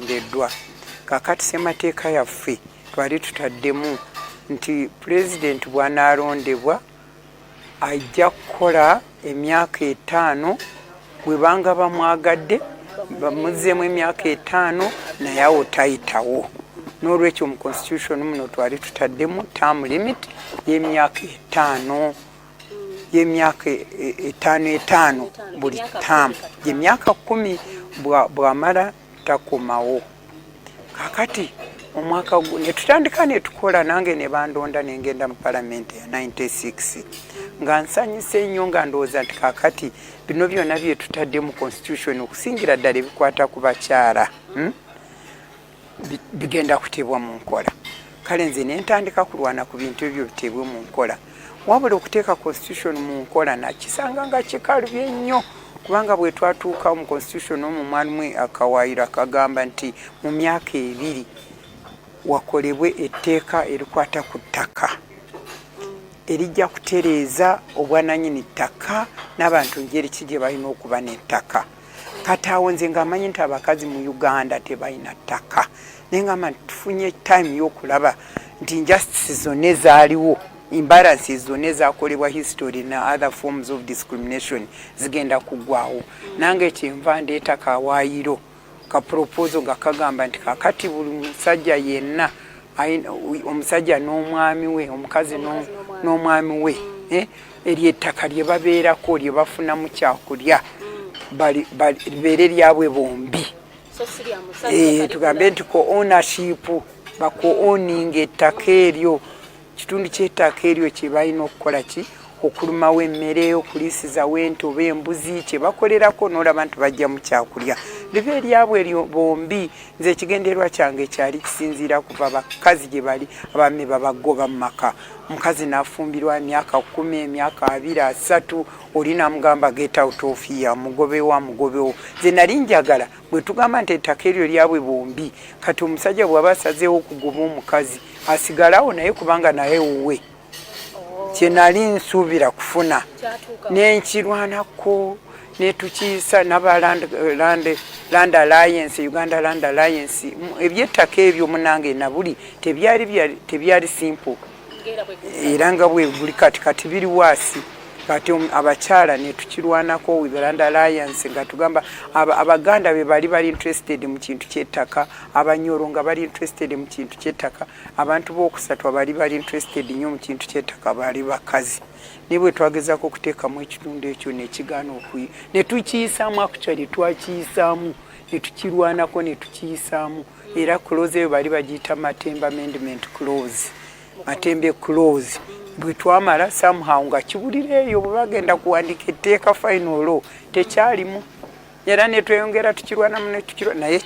yagondeddwa kakati ssemateeka yaffe twali tutaddemu nti pulezidenti bw'anaalondebwa ajja kukola emyaka 5 bwebanga bamwagadde bamuzeemu emyaka 5 naye awo tayitawo n'olwekyo mu constitution muno twali tutaddemu term limit y'emyaka 5 y'emyaka 5 buli term y'emyaka 10 bw'amala takomawo kakati omwaka ne tutandika ne tukola nange ne bandonda ne ngenda mu palamenti ya 96 nga nsanyise nnyo nga ndowooza nti kakati bino byonna bye tutadde mu constitution okusingira ddala ebikwata ku bakyala bigenda kuteebwa mu nkola kale nze ne ntandika kulwana ku bintu ebyo biteebwe mu nkola wabula okuteeka constitution mu nkola nakisanga nga kikalubye nnyo kubanga bwe twatuuka mu constitution omwo mwalimu akawaayiro akagamba nti mu myaka 2 wakolebwe etteeka erikwata ku ttaka erijja kutereeza obwananyini ttaka n'abantu ngeri ki gye balina okuba n'ettaka kati awo nze ng'amanyi nti abakazi mu Uganda tebalina ttaka naye ngamba tufunye time y'okulaba nti injustice zonna ezaaliwo imbalances zonna ezakolebwa history na other forms of discrimination zigenda kuggwawo nange kyenva ndeeta kawaayiro ka proposal nga kagamba nti kakati buli musajja yenna omusajja n'omwami we omukazi n'omwami we eryettaka lye babeerako lye bafunamu kyakulya libeere lyabwe bombi tugambe nti co-ownership bako-owning ettaka eryo kitundu ky'ettaka eryo kye balina okukola ki okulumawo emmere okuliisizawo ente oba embuzi kye bakolerako n'olaba nti bajja mu kyakulya liba eryabwe eryo bombi nze ekigendererwa kyange ekyali kisinziira kuva abakazi gye bali abaami babagoba mu maka omukazi n'afumbirwa emyaka 10 emyaka 2 3 oli namugamba get out of here mugobewo nze nali njagala bwe tugamba nti ettaka eryo lyabwe bombi kati omusajja bw'aba asazeewo okugoba omukazi asigalawo naye kubanga naye wuwe kyenali nsuubira kufuna nenkirwanako netukiisa Land Alliance Uganda Land Alliance ebyettaka ebyo munange nabuli tebyali simple era nga bwe buli kati biri waasi kati abakyala netukirwanako with Land Alliance nga tugamba abaganda be bali interested mu kintu ky'ettaka abanyoro nga bali interested mu kintu ky'ettaka abantu b'okusatu bali interested nnyo mu kintu ky'ettaka bali bakazi nibwe twagezako okuteekamu ekitundu ekyo nekigaana okuyi netukiyisaamu actually twakiyisaamu netukirwanako netukiyisaamu era clause eyo bali bagiyita Matembe amendment clause Matembe clause bwe twamala somehow nga kibulira eyo bwe bagenda kuwandika etteeka final law tekyalimu era netweyongera tukirwana naye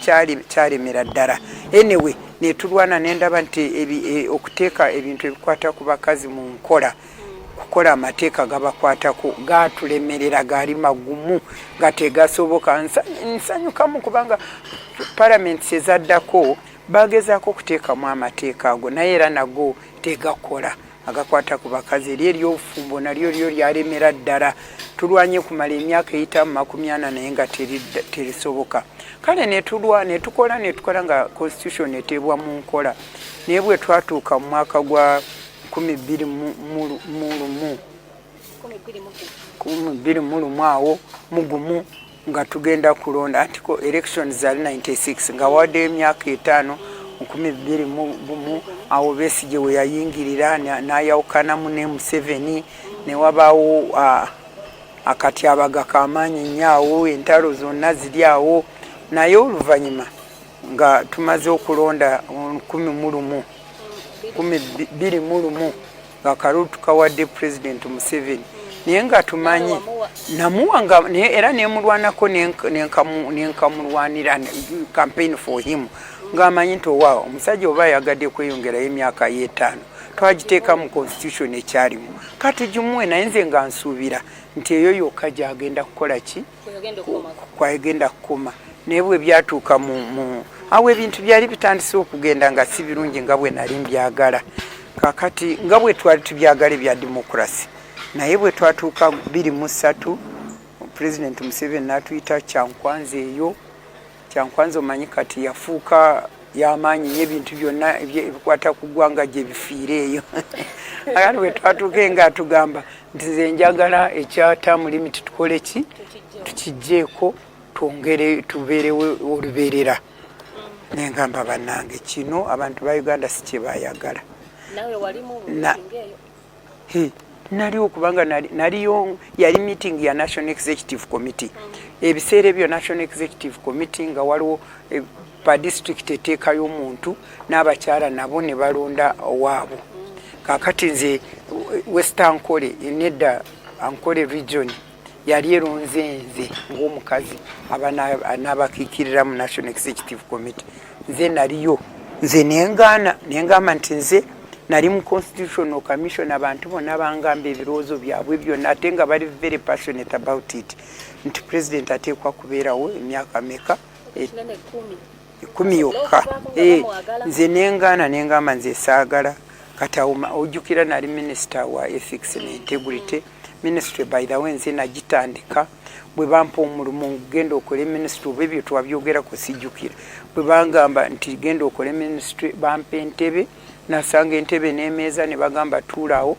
kyalemera ddala anyway netulwana nendaba nti okuteeka ebintu ebikwata ku bakazi mu nkola kukola amateeka gabakwatako gatulemerera gaali magumu gategasoboka nsanyukamu kubanga parliament ezaddako bagezaako okuteekamu amateeka ago naye era nago tegakola agakwata ku bakazi ery'obufumbo nalyo lyo lyalemera ddala tulwanye kumala emyaka 40 naye nga terisoboka kale netukola nga constitution eteebwa mu nkola naye bwe twatuuka mu mwaka gwa 2021 awo mugumu nga tugenda kulonda antiko elections za 96 nga wadde emyaka 5 2021 awo Besigye we yayingirira n'ayawukanamu ne Museveni ne wabaawo akatyabaga kamaanyi nnyo entalo zonna ziri awo naye oluvannyuma nga tumaze okulonda 2021 nga kalulu tukawadde President Museveni naye nga tumanyi namuwanga era nemulwanako nenkamulwanira campaign for him ng'amanyi nti owa omusajja oba yagadde kweyongerayo emyaka 5 twagiteeka mu constitution ekyalimu kati gimwe naye nze nga nsuubira nti eyo yokka gyagenda kukola ki kwagenda kukoma naye bwe byatuuka awo ebintu byali bitandise okugenda nga si birungi nga bwe nali mbyagala kakati nga bwe twali tubyagala ebya demokrasi naye bwe twatuuka 23 President Museveni n'atuyita kyankwanza eyo kyankwanza omanyi kati yafuuka y'amaanyi n'ebintu byonna ebikwata ku ggwanga gye bifiire eyo akati bwe twatuuke nga atugamba nti nze njagala ekya term limit tukole ki tukigjeeko twongere tubeerewo olubeerera nengamba bannange kino abantu ba Uganda si kye baayagala naliwo kubanga naliyo yali meeting ya National Executive Committee ebiseera ebyo National Executive Committee nga waliwo pa district eteekayo omuntu n'abakyala nabo ne balonda owaabo kakati nze Western Nkole nedda Ankole region yali eronze nze ng'omukazi n'abakiikirira mu National Executive Committee nze naliyo nze nengamba nti nze nali mu Constitutional Commission abantu bonna bangamba ebirowoozo byabwe byonna ate nga bali very passionate about it nti president ateekwa kubeerawo emyaka meka 10 yokka nze nengamba nze saagala kati ojjukira nali minister wa ethics and integrity ministry by the way nze nagitandika bwe bampa omulimu genda okole ministry oba ebyo twabyogerako sijjukira bwe bangamba nti genda okole ministry bampa entebe nasanga entebe n'emeeza ne bagamba tuulaawo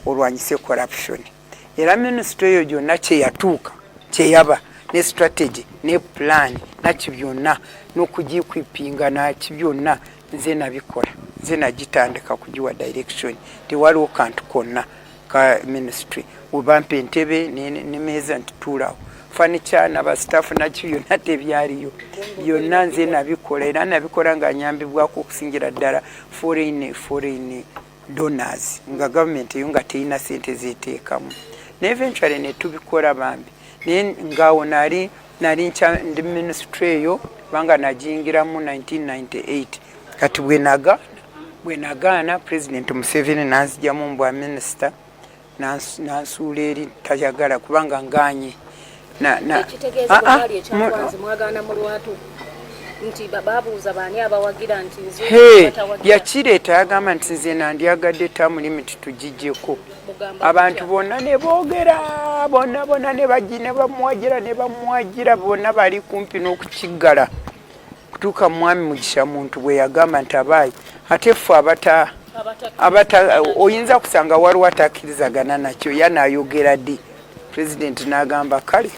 olwanyise corruption era ministry eyo gyonna kyeyatuuka kyeyaba ne strategy ne plan nakyo byonna n'okugikwipinga nakyo byonna nze nabikola nze nagitandika kugiwa direction tewaliwo kantu konna ka ministry webampa entebe n'emeeza nti tuulaawo furniture n'abastaff nakyo byonna tebyaliyo byonna nze nabikola era nabikola nga nyambibwako okusingira ddala foreign donors nga government eyo nga terina sente zeteekamu ne eventually ne tubikola bambi naye ngaawo nali ndi ministry eyo banga nagiyingiramu 1998 kati bwe nagaana president Museveni nanzijamu mbwa minister nansuula eri tayagala kubanga nganye yakireeta yagamba nti nze nandyagadde term limit tugijjeko abantu bonna ne boogera bonna ne bamuwagira bonna bali kumpi n'okukiggala kutuuka mwami Mugisha muntu bwe yagamba nti abaayi ate ffe abata oyinza kusanga waliwo atakkirizagana nakyo yanayogera ddi president n'agamba kale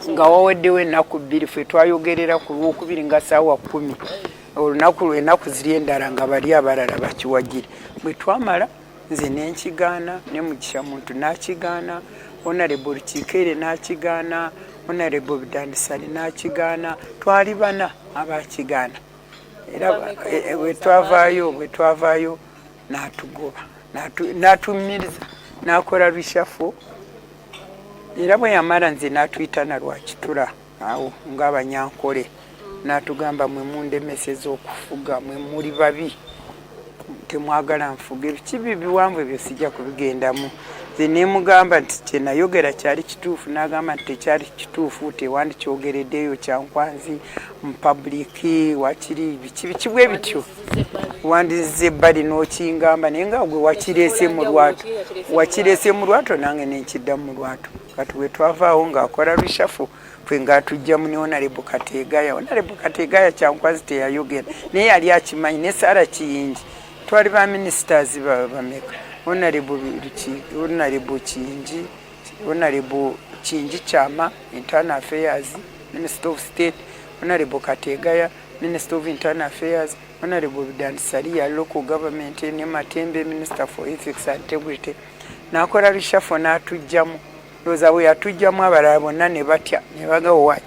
nga waweddewo ennaku 2 ffe twayogerera ku Lwokubiri nga ssaawa 10 olunaku ennaku ziri endala nga bali abalala bakiwagire bwe twamala nze nenkigaana ne Mugisha muntu n'akigaana Honorable Lukiikere n'akigaana Honorable Bidandisali n'akigaana twali bana abakigaana era bwe twavaayo n'atugoba n'atumiriza n'akola reshuffle era bwe yamala nze n'atuyita na Lwakitula awo ng'Abanyankole n'atugamba mwe mundemeseza okufuga mwe muli babi temwagala nfuge kibi biwanvu ebyo sijja kubigendamu nze nemugamba nti kyenayogera kyali kituufu n'agamba nti tekyali kituufu tewandikyogereddeyo kyankwanzi mu public wakiri bikibwe bityo wandizize ebbali n'okingamba naye nga gwe wakireese mu lwato nange nenkiddamu mu lwato kati bwe twavaawo ng'akola reshuffle ffe ng'atujjamu ne Honorable Kateegaya kyankwanzi teyayogera naye yali akimanyi ne Sarah Kiyingi twali ba ministers bameka Honorable Kiyingi Kyama Internal Affairs Minister of State Honorable Kateegaya Minister of Internal Affairs Honorable Bidandisali Local Government ne Matembe Minister for Ethics and Integrity n'akola reshuffle n'atujjamu ndowooza bwe yatujjamu abalala bonna ne batya ne bagawawayi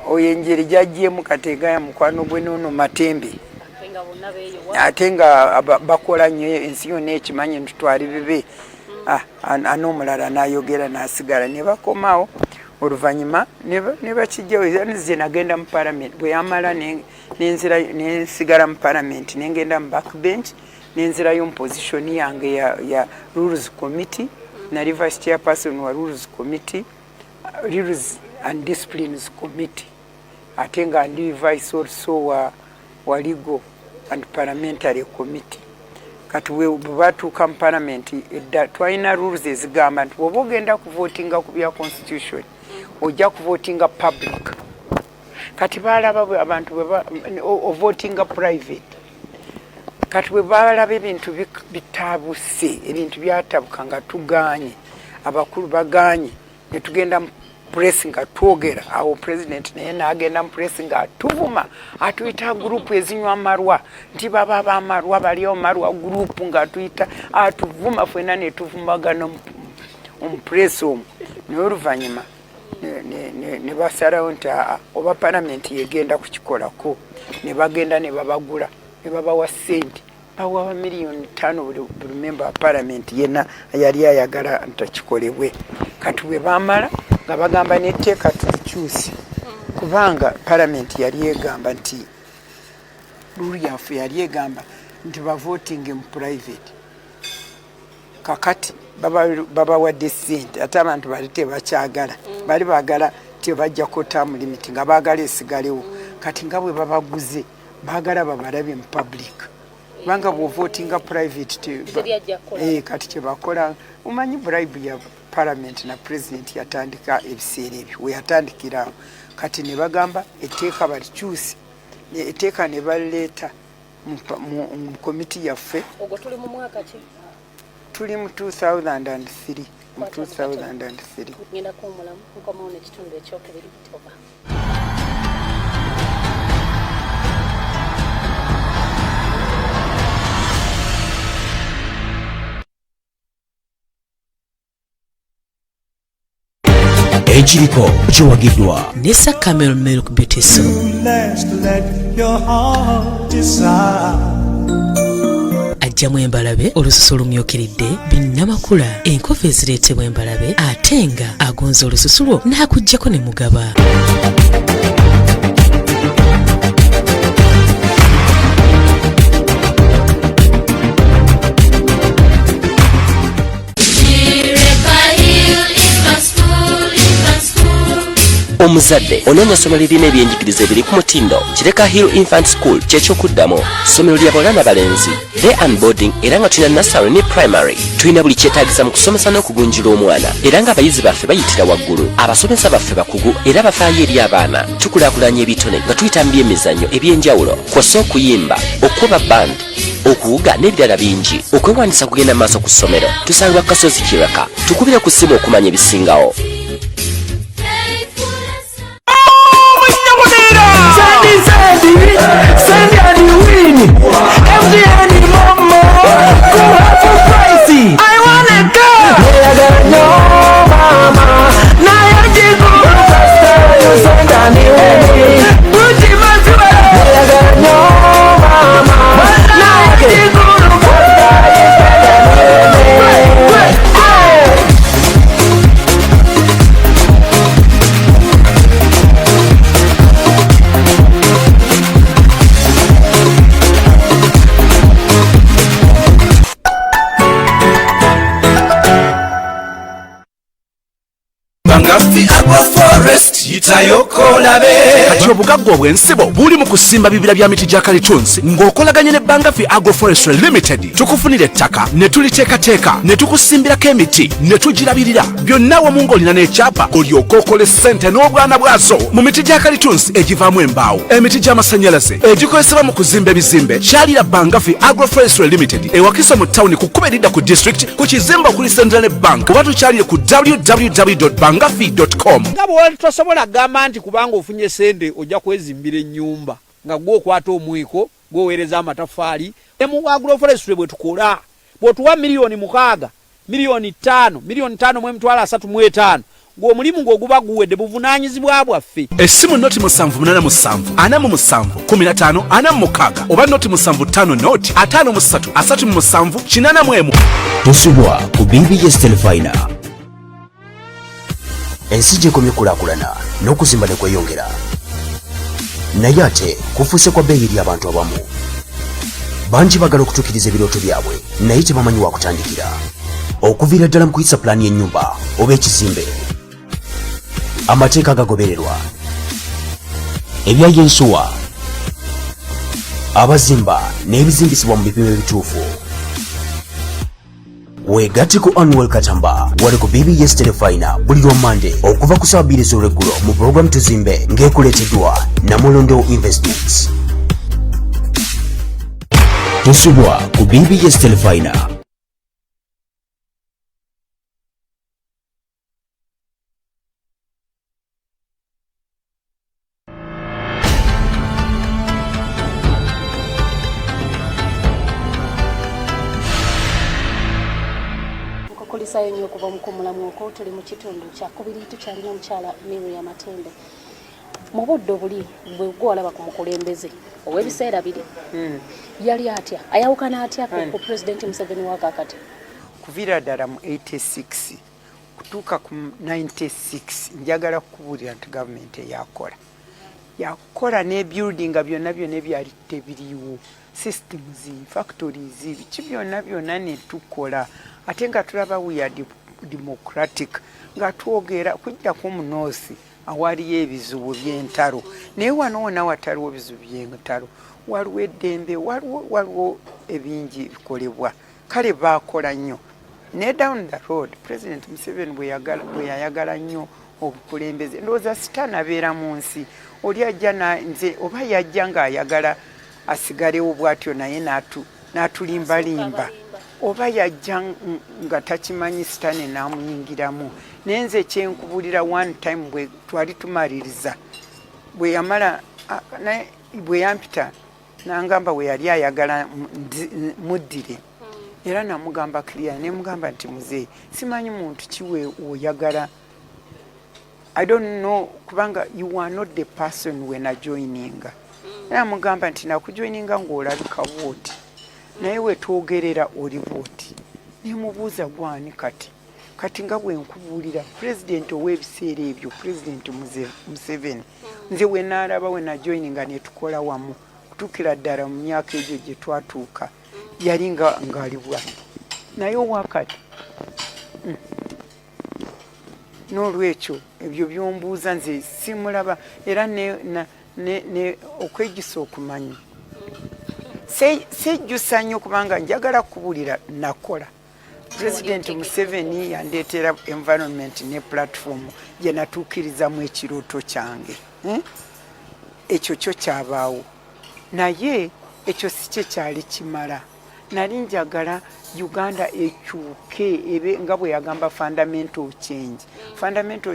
oyo engeri gy'aggyeemu Kateegaya mukwano gwe n'ono Matembe ate nga bakola nnyo ensi yonna ekimanyi nti twali bibe n'omulala n'ayogera n'asigala ne bakomawo oluvannyuma ne bakijjawo nze nagenda mu palamenti bwe yamala nensigala mu palamenti nengenda mu backbench nenzirayo mu position yange ya Rules Committee nali vice chairperson wa Rules Committee Rules and Disciplines Committee ate nga ndi vice also wa Legal and Parliamentary Committee kati bwe batuuka mu parliament edda twalina rules ezigamba nti bw'oba ogenda kuvotinga ku bya constitution ojja kuvotinga public kati balaba abantu votinga private kati bwe balaba ebintu bitabuse ebintu byatabuka nga tuganye abakulu baganye ne tugenda press nga twogera awo president naye n'agenda mu press nga tuvuma atuyita group ezinywa amarwa nti baba amarwa baliyo marwa group nga tuyita atuvuma fena ne tuvumagana mu press omwo n'oluvanyuma ne basalawo nti oba parliament yegenda kukikolako ne bagenda ne babagula ne babawa sente bawa miliyoni 5 buli member wa parliament yena yali ayagala ntakikolebwe kati bwe bamala nga bagamba netteeka tulikyusi kubanga parliament yali egamba nti lulu yaffe yali egamba nti bavoting mu private kakati babawadde sente ate abantu bali tebakyagala bali baagala tebajjako term limit nga baagala esigalewo kati nga bwe babaguze baagala babalabye mu public banga bwovotinga private kati kyebakola umanyi bribe ya parliament na president yatandika ebiseera ebyo weyatandikira kati ne bagamba etteeka balikyusi etteeka ne baleeta mu komiti yaffe ogwo tuli mu mwaka ki tuli mu 2003 mu 2003 ngenda kumulamu nkomawo n'ekitundu ekyokubiri kitoba ekiriko kiwagiddwa Nessa Camel Milk Beauty Soap ajjamu embalabe olususu olumyukiridde binnamakula enkofu ezireetebwa embalabe ate nga agonza olususu lwo n'akuggyako ne mugaba omuzadde onoonya ssomero lirina ebyenjigiriza ebiri ku mutindo kireka Hill Infant School ky'ekyokuddamu ssomero lya bawala n'abalenzi day and boarding era nga tulina nursery ne primary tulina buli kyetaagisa mu kusomesa n'okugunjula omwana era ng'abayizi baffe bayitira waggulu abasomesa baffe bakugu era bafaayo eri abaana tukulaakulanya ebitone nga tuyita mu by'emizannyo eby'enjawulo kw'ossa okuyimba okuba band okuwuga n'ebirala bingi okwewandiisa kugenda mu maaso ku ssomero tusangibwa Kasozi Kiraka tukubire ku ssimu okumanya ebisingawo Send the win. MGN Momo. Go have for pricey. I wanna go. I got no mama. Now you just go faster. You send the win. Gucci Masura. I got no mama. Now you just go faster. You send the win. kati obugagga obw'ensibo buli mu kusimba bibira bya miti gya kalitunsi ng'okolaganye ne Bangafi Agroforestry Limited tukufunira ettaka ne tuliteekateeka ne tukusimbirako emiti ne tugirabirira byonna wamu ng'olina n'ekyapa olyoka okole ssente n'obwana bwazo mu miti gya kalitunsi egivaamu embaawo emiti gy'amasannyalaze egikozesebwa mu kuzimba ebizimbe kyalira Bangafi Agroforestry Limited ewakisa mu tawuni ku kkuba eridda ku district ku kizimba okuli Central Bank oba tukyalire ku www.bangafi.com nga bwe tosobola gamba nti kubanga ofunye sente ojja kwezimbira ennyumba nga gwe okwata omwiko gweweereza amataffaali mu Agroforestry bwe tukola bw'otuwa miliyoni 6 miliyoni 5 miliyoni 5 mu emitwalo 35 ng'omulimu ng'oguba guwedde buvunaanyizibwa bwaffe essimu noti 787 47 15 46 oba noti 75 noti 53 37 81 tusubwa ku BBS Telefina ensi gyekomye kulaakulana n'okuzimba ne kweyongera naye ate kufuuse kwa bbeeyi eri abantu abamu bangi bagala okutuukiriza ebirooto byabwe naye tebamanyi wakutandikira okuviira ddala mu kuyisa pulaani y'ennyumba oba ekizimbe amateeka agagobererwa ebyayensuwa abazimba n'ebizimbisibwa mu bipimo ebituufu weegatti ku Annual Katamba wali ku BBS Telefina buli lwa Monday okuva ku ssaawa 2 ez'olweggulo mu program Tuzimbe ng'ekuleeteddwa Namulondo Investments. Tusubwa ku BBS Telefina. Kulisayo nnyo okuva mu kumulamu okwo tuli mu kitundu kya kubiri tukyalina omukyala Miria Matembe. Mu budde buli bwe gwalaba ku mukulembeze ow'ebiseera biri yali atya ayawukana atya ku President Museveni wa kakati kuviira ddala mu 86 kutuuka ku 96 njagala kukubuulira nti gavumenti yakola ne building byonna ebyali tebiriwo systems factories biki byonna ne tukola ate nga tulaba we are democratic nga twogera kujjako munoosi awaliyo ebizibu by'entalo naye wano wonna wataliwo bizibu by'entalo waliwo eddembe waliwo ebingi bikolebwa kale baakola nnyo ne down the road President Museveni bwe yayagala nnyo obukulembeze ndowooza sitanabeera mu nsi oli ajja nze oba yajja ng'ayagala asigalewo bw'atyo naye n'atulimbalimba oba yajja nga takimanyi sitane n'amuyingiramu naye nze kyenkubulira one time bwe twali tumaliriza bwe yamala bwe yampita n'angamba we yali ayagala muddire era namugamba clear ne mugamba nti muzeeyi simanyi muntu kiwe oyagala I don't know kubanga you are not the person when I joining era mugamba nti nakujoininga ng'olabika vooti naye we twogerera oli vooti ne mubuuza gwani kati nga bwe nkubuulira president ow'ebiseera ebyo President Museveni nze we naalaba we na joininga ne tukola wamu kutuukira ddala mu myaka egyo gye twatuuka yali ng'alibwa naye owakati n'olwekyo ebyo byombuuza nze simulaba era ne okwejjusa okumanyi sejjusa nnyo kubanga njagala kubulira nakola President Museveni yandeetera environment ne platform gye natuukirizamu ekirooto kyange ekyo kyo kyabaawo naye ekyo si kye kyali kimala nali njagala Uganda ekyuke ebe nga bwe yagamba fundamental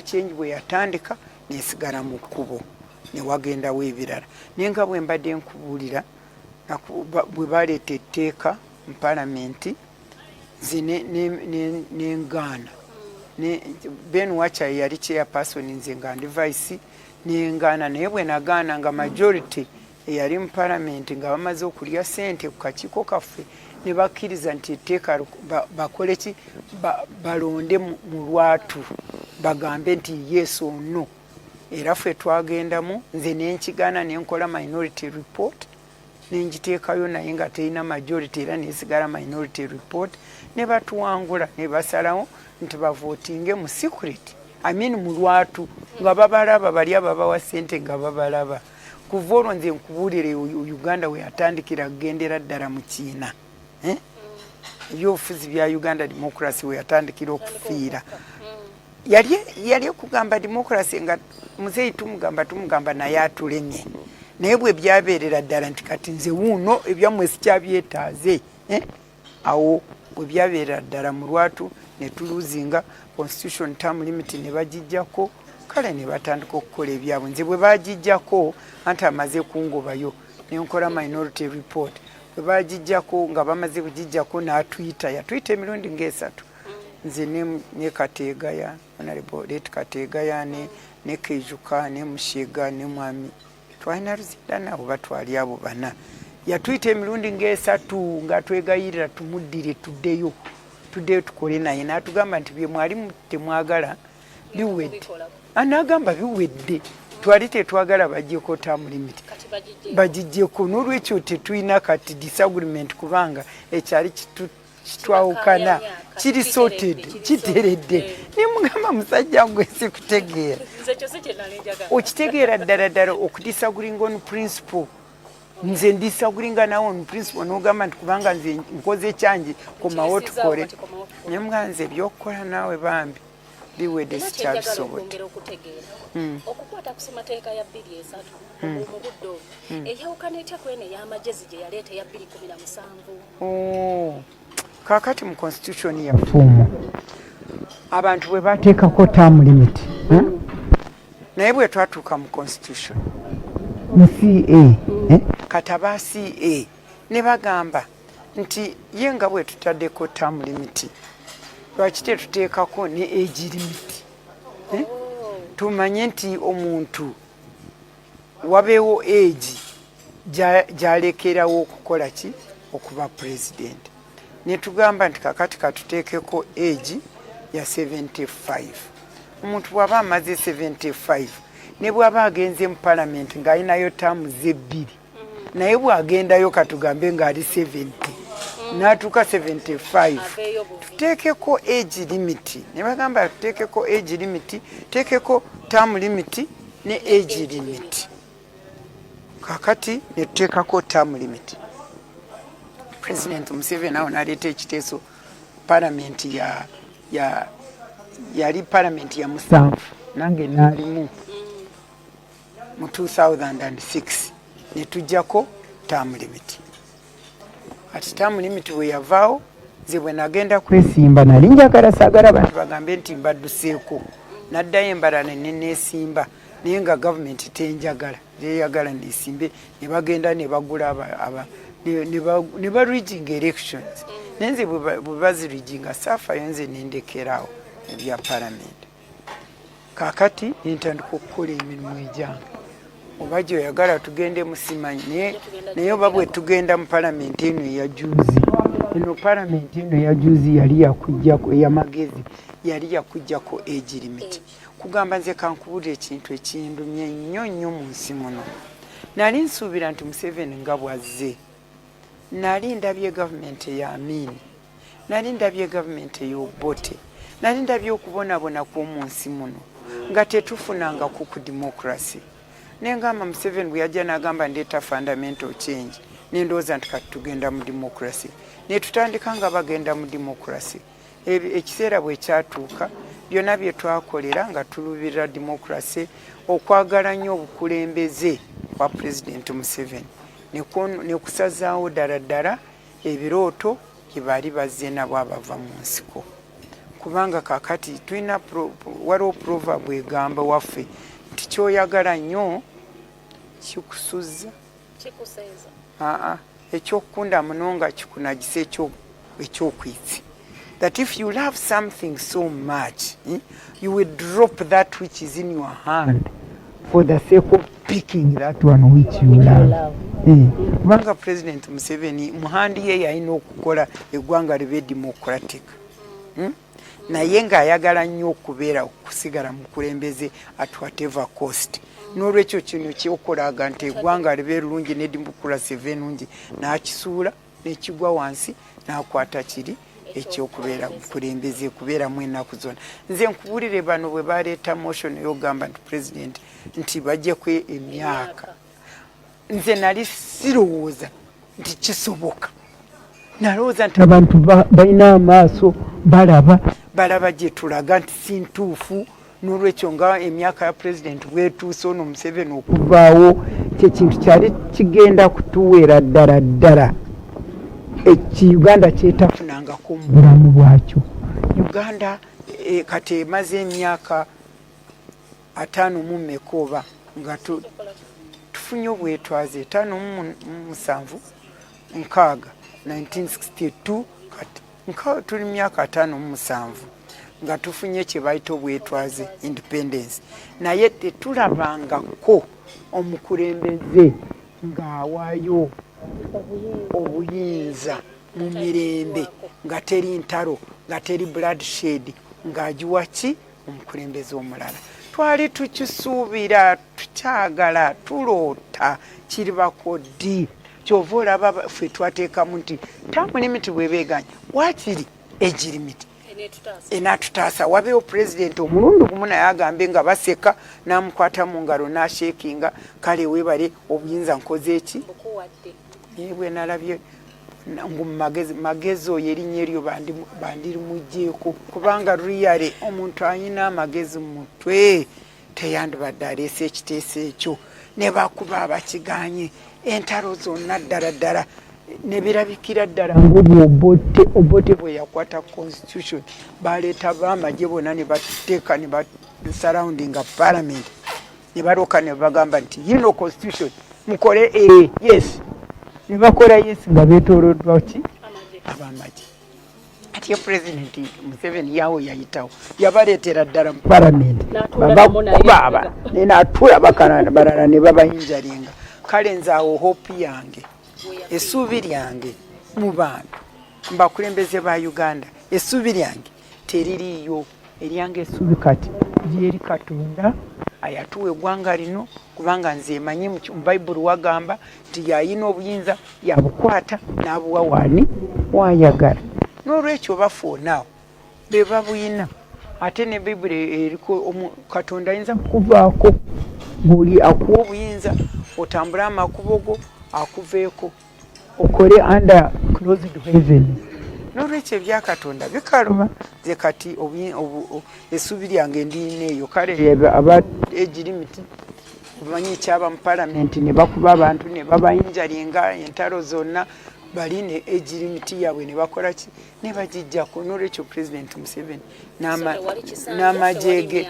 change bwe yatandika nesigala mu kkubo ne wagendawo ebirala naye nga bwe mbadde nkubuulira bwe baleeta etteeka mu palamenti nze nengaana Ben Wacha yali chairperson nze nga ndi vice nengaana naye bwe nagaana nga majority eyali mu palamenti nga bamaze okulya ssente ku kakiiko kaffe ne bakkiriza nti etteeka bakole ki balonde mu lwatu bagambe nti yes or no era ffe twagendamu nze nenkigaana nenkola minority report nenjiteekayo naye nga terina majority era nesigala minority report ne batuwangula ne basalawo nti bavootinge mu secret mu lwatu nga babalaba bali ababawa ssente nga babalaba kuva olwo nze nkubuulire Uganda we yatandikira kugendera ddala mu kiina ebyobufuzi bya Uganda democracy we yatandikira okufiira yali okugamba democracy nga muzeeyi tumugamba naye atulemye naye bwe byabeerera ddala nti kati nze wuuno ebyammwe sikyabyetaaze awo bwe byabeerera ddala mu lwatu ne tuluzinga constitution term limit ne bagijjako kale ne batandika okukola ebyabwe nze bwe bagijjako anti amaze kungobayo ne nkola minority report bwe bagijjako nga bamaze kugijjako n'atuyita yatuyita emirundi ng'esatu nze ne Kateegaya honorable Late Kateegaya ne Kejuka ne Mushega ne Mwami twalina Ruzindana abo batwali abo bana yatuyita emirundi ng'esatu nga twegayirira tumuddire tuddeyo tukole naye n'atugamba nti bye mwali temwagala biwedde anagamba biwedde twali tetwagala bajjeko term limit bagijjeko n'olwekyo tetulina kati disagreement kubanga ekyali kitwawukana kiri sorted kiteredde nimugamba musajja ngwesi kutegeera okitegeera ddala okudisagulinga on principle nze ndisagulingana nawo on principle n'ogamba nti kubanga nze nkoze ekyange komawo tukole naye mugaa nze ebyokukola naawe bambi biwedde sikyabisobodde okukwata ku ssemateeka ya 2003 mu budde obwo eyawukana etya kwene ey'amagezi gye yaleeta eya 2017 kaakati mu constitution yafuumu abantu bwe bateekako term limit naye bwe twatuuka mu constitution mu CA kati aba CA ne bagamba nti ye nga bwe tutaddeko term limit lwaki tetuteekako ne age limit tumanye nti omuntu wabeewo age gyalekerawo okukola ki okuba president ne tugamba nti kakati katuteekeko age ya 75 omuntu bw'aba amaze 75 ne bw'aba agenze mu parliament ng'alinayo taamu ze 2 naye bw'agendayo katugambe ng'ali 70 n'atuuka 75 tuteekeko age limit ne bagamba tuteekeko age limit teekeko taamu limit ne age limit kakati ne tuteekako taamu limit President Museveni awo n'aleeta ekiteeso parliament yali parliament ya musanvu nange naalimu mu 2006 ne tujjako term limit ati term limit bwe yavaawo nze bwe nagenda kwesimba nali njagala saagala abantu bagambe nti mbadduseeko naddayo embalala ne neesimba naye nga gavumenti tenjagala yeyagala neesimbe ne bagenda ne bagula ne bariging elections naye nze bwe baziriginga saafayo nze nendekeraawo ebya parliament kakati nentandika okukola emirimu egyange oba gyoyagala tugende musimanyi naye oba bwe tugenda mu parliament eno eyajuzi eno parliament eno eyajuzi yali yakujjako eyamagezi yali yakujjako age limit kugamba nze kankubula ekintu ekindumye nnyo mu nsi muno nali nsuubira nti Museveni nga bwazze nali ndabye gavumenti eya Amini nali ndabye gavumenti ey'Obote nali ndabye okubonabona kw'omu nsi muno nga tetufunanga ku democracy nengamba Museveni bwe yajja n'agamba ndeeta fundamental change nendowooza nti kati tugenda mu democracy ne tutandika nga bagenda mu democracy ekiseera bwe kyatuuka byonna bye twakolera nga tulubirira democracy okwagala nnyo obukulembeze kwa President Museveni ne kusazaawo ddala ebirooto bye baali bazze nabo abava mu nsiko kubanga kakati tulina waliwo proverb egamba waffe nti kyoyagala nnyo kikusuzza ekyokukunda muno nga kikunagisa ekyokwitsi that if you love something so much you will drop that which is in your hand for the sake of picking that one which you love kubanga President Museveni muhandi ye yalina okukola eggwanga libe democratic naye ng'ayagala nnyo okubeera okusigala mu kulembeze at whatever cost n'olwekyo kino kyokolaga nti eggwanga libe lulungi ne democracy eva ennungi n'akisuula n'ekigwa wansi n'akwata kiri ekyokubeera mukulembeze kubeeramu ennaku zonna nze nkubulire bano bwe baleeta motion eyogamba nti president nti bajjeko emyaka nze nali sirowooza nti kisoboka nalowooza nti abantu balina amaaso balaba gye tulaga nti si ntuufu n'olwekyo nga emyaka ya president bwetuuse ono Museveni okuvaawo kyekintu kyali kigenda kutuweera ddala Uganda kyetafunangako mu bulamu bwakyo Uganda kati emaze emyaka 5 mu mmeka nga tufunye obwetwaze 5 mu 7 1962 kati tuli myaka 5 mu 7 nga tufunye kye bayita obwetwaze independence naye tetulabangako omukulembeze ng'awaayo obuyinza mu mirembe nga teri ntalo nga teri bloodshed ng'agiwa ki omukulembeze omulala twali tukisuubira tukyagala tuloota kiribako ddi kyova olaba ffe twateekamu nti term limit bwebeeganya waakiri age limit enatutaasa wabeewo president omulundi gumu naye agambe nga baseka n'amukwata mu ngalo n'ashekinga kale weebale obuyinza nkoze eki bwe nalabye ngu magezi oyo erinnya eryo bandirimugjeeko kubanga ruyale omuntu ayina amagezi mu mutwe teyandibadde aleese ekiteeso ekyo ne bakuba abakiganye entalo zonna ddala ne birabikira ddala ng'obwobote bwe yakwata constitution baleeta bamagye bonna ne bateeka ne basurroundinga parliament ne balooka ne bagamba nti yino constitution mukole yes ne bakola yes nga beetooloddwa ki abamagye ati ye president Museveni yawo yayitawo yabaleetera ddala mu parliament babakuba nenaatula balala ne babayinjalinga kale nze awo hope yange essuubi lyange mu bantu mbakulembeze ba Uganda essuubi lyange teririiyo eryange essuubi kati lyeri Katonda ayatuwa eggwanga lino kubanga nze manyi mu Bayibuli wagamba nti yayina obuyinza yabukwata n'abuwa waani wayagala n'olwekyo bafoonaawo be babuyina ate ne Bayibuli eriko Katonda ayinza kukuvaako ng'oli akuwa obuyinza otambule amakubo go akuveeko okole under closed heaven n'olwekyo ebya Katonda bikaluma ze kati essuubi lyange ndiina eyo kale aba egirimiti omanyi ekyaba mu palamenti ne bakuba abantu ne babayinjalinga entalo zonna bali ne egirimiti yaabwe ne bakola ki ne bagijjako n'olwekyo president Museveni n'amajege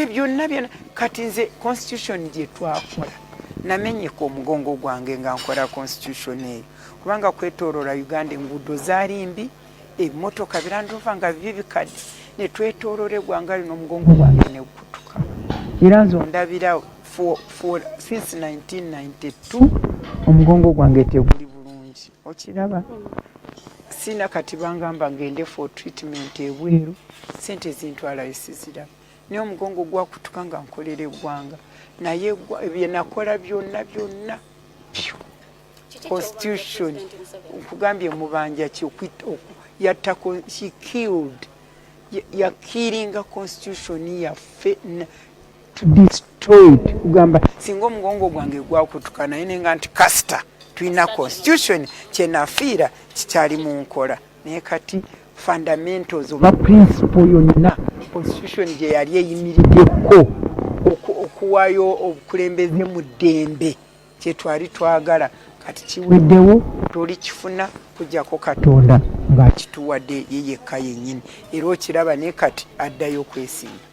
byonna kati nze constitution gye twakola namenyeka omugongo gwange nga nkola constitution eyo kubanga kwetoolola Uganda enguudo zaali mbi ebimotoka biranduva nga bibikadde ne twetoolola eggwanga lino omugongo gwange ne gukutuka era nze ondabira since 1992 omugongo gwange teguli bulungi okiraba sina kati bangamba ngende for treatment ebweru sente zintwalayo siziraba naye omugongo gwakutuka nga nkolera eggwanga naye bye nakola byonna constitution nkugambye mubanja yattako she killed yakiringa constitution yaffe to destroy it kugamba singa omugongo gwange gwakutuka naye nenga nti kasita tulina constitution kyenafiira kikyali mu nkola naye kati fundamentals oba principle yonna constitution gye yali eyimiriddeko okuwayo obukulembeze mu ddembe kyetwali twagala kati kiweddewo toli kifuna kujjako Katonda ng'akituwadde ye yekka yennyini era okiraba naye kati addayo kwesimba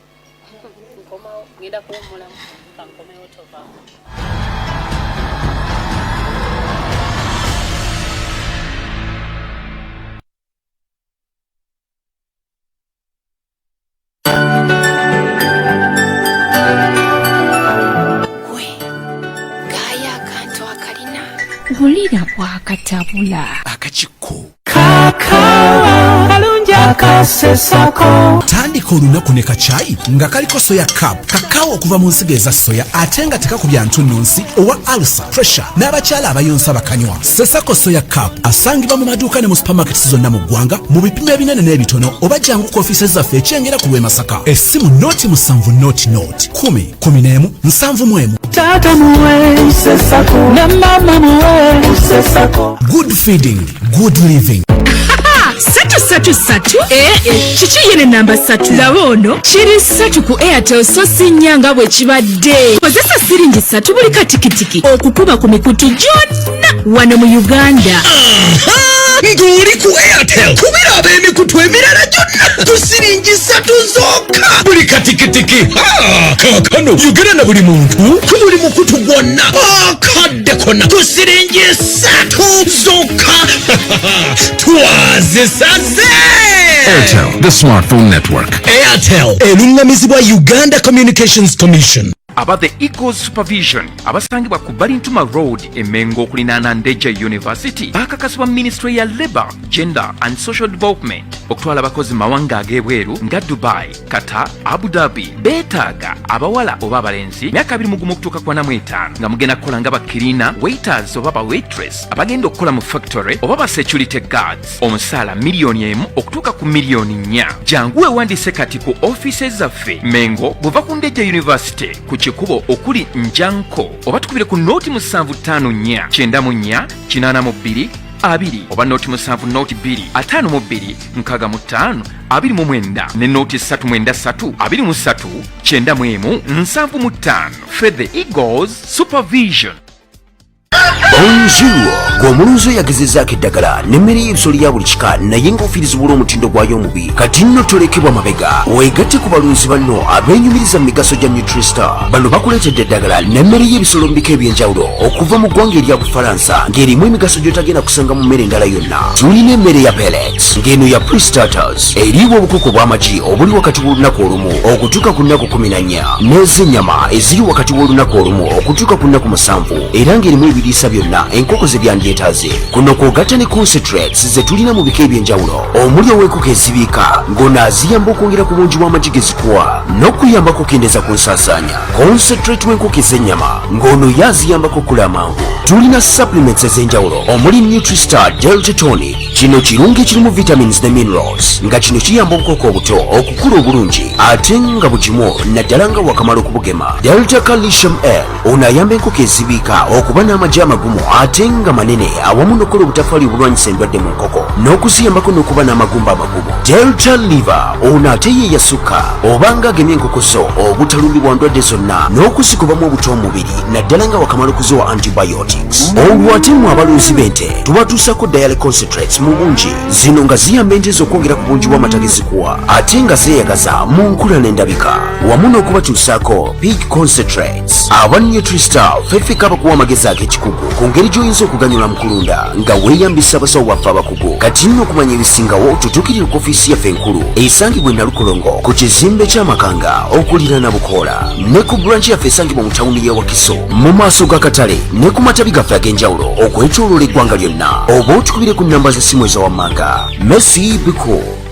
Hulira bwakatabula akakiko Kakawa kalungi akasesako tandika olunaku ne kacaayi nga kaliko soya cup kakaawa okuva mu nsigo eza soya ate nga tekakubya ntunnunsi owa alsa pressure n'abakyala abayonsa bakanywa sesako soya cup asangibwa mu maduuka ne mu supermarkets zonna mu ggwanga mu bipimo ebinene n'ebitono oba jangu ku ofiisi zaffe ekyengera ku lw'e Masaka essimu nooti 7 tata muwe sesako ne mama muwe sesako good feeding good living Satu kiki yene namba 3 laba ono kiri 3 ku Airtel so sinyanga bwe kibadde kozesa siringi 3 buli katikitiki okukuba ku mikutu gyonna wano mu Uganda ng'oli ku Airtel kubira ab'emikutu emirala gyonna tusiringi 3 zokka buli katikitiki kaakano Uganda na buli muntu buli mukutu gwonna akadde konna tusiringi 3 zokka twazisaze Airtel, the smartphone network. Airtel eruŋŋamizibwa Uganda Communications Commission. About the Eagles supervision abasangibwa ku Balintuma Road emengo okulinaana Ndeja University bakakasibwa Ministry ya Labour, Gender and Social Development okutwala abakozi mawanga ag'ebweru nga Dubai, Qatar, Abu Dhabi beetaaga abawala oba abalenzi myaka 21 okutuuka ku 45 nga mugenda kukola nga bakirina, waiters oba ba waitress abagenda okukola mu factory oba ba security guards omusaala $1,000,000 okutuuka ku $4,000,000 jangu weewandiise kati ku offices zaffe Mengo buva ku Ndeja University ku kikubo okuli njanko oba tukubire ku nooti 754 94 82 2 oba nooti 7 nooti 2 52 65 29 ne nooti 393 23 91 75 Fed the Eagles Supervision. Bonjour, gw'omulunzi oyagezezzaako eddagala n'emmere y'ebisolo ya buli kika naye ng'ofiirizibwa olw'omutindo gwayo omubi kati nno tolekebwa mabega weegatte ku balunzi banno abeenyumiriza mu migaso gya Nutristar. Bano bakuleetedde eddagala n'emmere y'ebisolo mu bika eby'enjawulo okuva mu ggwanga erya Bufalansa ng'erimu emigaso gy'otagenda kusanga mu mmere endala yonna. Tulina emmere ya pellets ng'eno ya pre-starters eriibwa obukuku bw'amagi obuli wakati w'olunaku olumu okutuuka ku nnaku 14 n'ez'ennyama eziri wakati w'olunaku olumu okutuuka ku nnaku 7 era ng'erimu ebiriisa byonna enkoko ze byandyetaaze. Kuno kw'ogatta ne concentrates ze tulina mu bika eby'enjawulo omuli ow'enkoko ezibiika ng'onaaziyamba okwongera ku bungi bw'amagi ge zikuwa n'okuyambako okukendeeza ku nsaasaanya. Concentrate w'enkoko ez'ennyama ng'ono ye aziyambako okula amangu. Tulina supplements ez'enjawulo omuli Nutristar Delta Tonic. Kino kirungi ekirimu vitamins ne minerals nga kino kiyamba obukoko obuto okukula obulungi ate nga bugimu naddala nga wakamala okubugema. Delta Calcium L ono ayamba enkoko ezibiika okuba n'amagi amagumu ate nga manene awamu n'okukola obutafaali obulwanyisa endwadde mu nkoko n'okuziyambako n'okuba n'amagumba amagumu. Delta Liver ono ate ye yasukka obanga agemye enkoko zo obutalulibwa ndwadde zonna n'okuzikubamu obuto omubiri naddala nga wakamala okuziwa antibiotics. Olwo ate mu abalunzi b'ente tubatuusako Dial Concentrates mu bungi zino nga ziyamba ente z'okwongera ku bungi bw'amata ge zikuwa ate nga zeeyagaza mu nkula n'endabika wamu n'okubatuusaako Pig Concentrates. Aba Nutristar fefeka abakuwa amagezi ag'ekikugu ku ngeri gy'oyinza okuganyula mu kulunda nga weeyambisa abasawo baffe abakugu. Kati nno okumanya ebisingawo tutuukirire ku ofiisi yaffe enkulu esangibwa e Nalukolongo ku kizimbe ky'Amakanga okuliraana Bukoola ne ku branch yaffe esangibwa mu tawuni y'e Wakiso mu maaso g'akatale ne ku matabi gaffe ag'enjawulo okwetooloola eggwanga lyonna oba otukubire ku nnamba z'essimu ezawammanga. Messi Biko.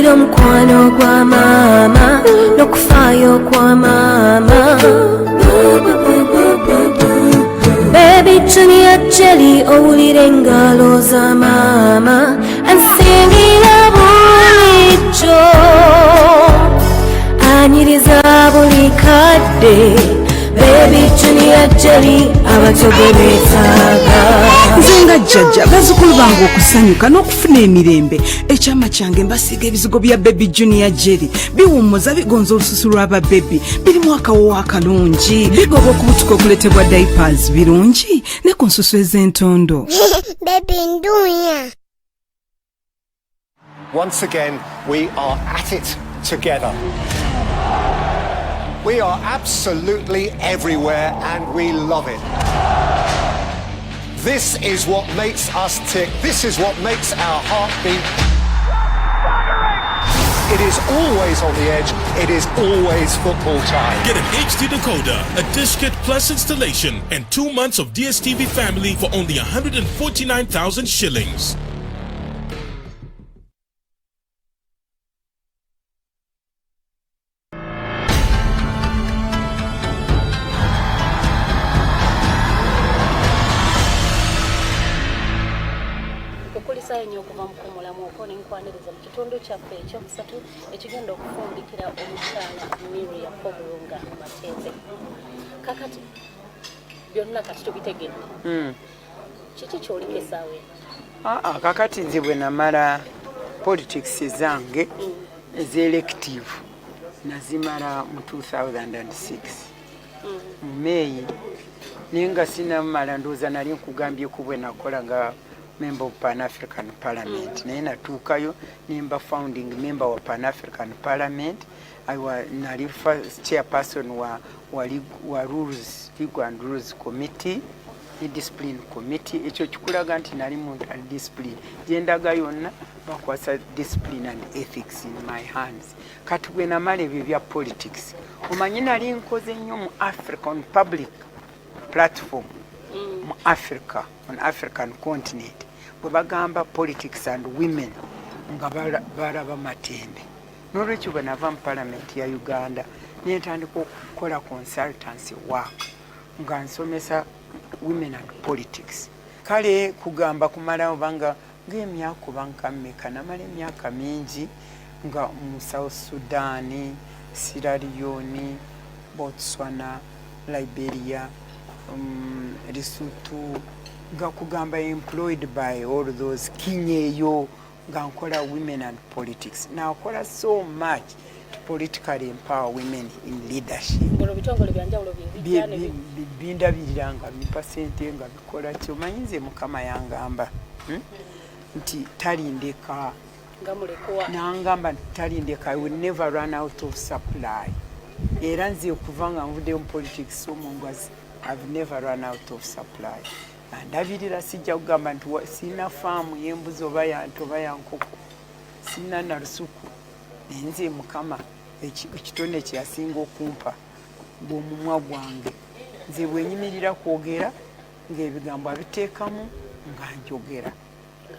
Nnyo mukwano gwa maama n'okufaayo kwa maama. Baby Junior Jelly owulira engalo za maama ansingira bulijjo anyiriza buli kadde. Baby Junior Jelly abajoge beetaaga. Nze nga jjajja bazzukulu bange okusanyuka n'okufuna emirembe. Ekyama kyange mbasiga ebizigo bya Baby Junior Jelly biwummuza bigonza olususu lw'aba baby birimu akawowo akalungi bigoba okubutuka okuleetebwa diapers birungi ne ku nsusu ez'entondo. Baby ndunya. Once again, we are at it together. We are absolutely everywhere and we love it. This is what makes us tick. This is what makes our heart beat. It is always on the edge. It is always football time. Get an HD decoder, a Dish-Kit Plus installation, and 2 months of DSTV Family for only 149,000 shillings. Nnyo okuva mu kumulamu okwo n'enkwaniriza mu kitundu kyaffe ekyokusatu ekigenda okufumbikira omukyala Miria Matembe. Kakati byonna kati tubitegedde. Kiki ky'oliko essaawa eno? Kakati nze bwe namala politics zange ez'elective nazimala mu 2006 mu May naye nga sinamala ndowooza nali nkugambyeku bwe nakola nga member of Pan-African Parliament. Naye natuukayo nemba founding member wa Pan-African Parliament. Nali first chairperson wa rules, Legal and Rules Committee, the Discipline Committee. Ekyo kikulaga nti nali mu discipline. Gyendaga yonna bakwasa discipline and ethics in my hands. Kati bwe namala ebyo bya politics. Omanyi nali nkoze nnyo mu African public platform. Mu Africa, on African continent. Bwe bagamba politics and women nga balaba Matembe. N'olwekyo bwe nava mu parliament ya Uganda nentandika okukola consultancy work nga nsomesa women and politics. Kale kugamba kumalawo banga ng'emyaka oba mmeka namala emyaka mingi nga mu South Sudan, Sierra Leone, Botswana, Liberia, Lesotho, nga kugamba employed by all those kinyeyo nga nkola women and politics. Now nkola so much to politically empower women in leadership. Bindabirira nga bipa sente nga bikola kyo manyi nze Mukama yangamba nti talindeka nangamba talindeka, I will never run out of supply. Era nze okuva nga nvudde mu politics omungwazi I've never run out of supply. Ndabirira sijja kugamba nti sina faamu y'embuzi oba ya nkoko, sina na lusuku. Nze Mukama ekitone kyasinga okumpa bw'omumwa gwange. Nze bwenyimirira kwogera ng'ebigambo abiteekamu nga njogera.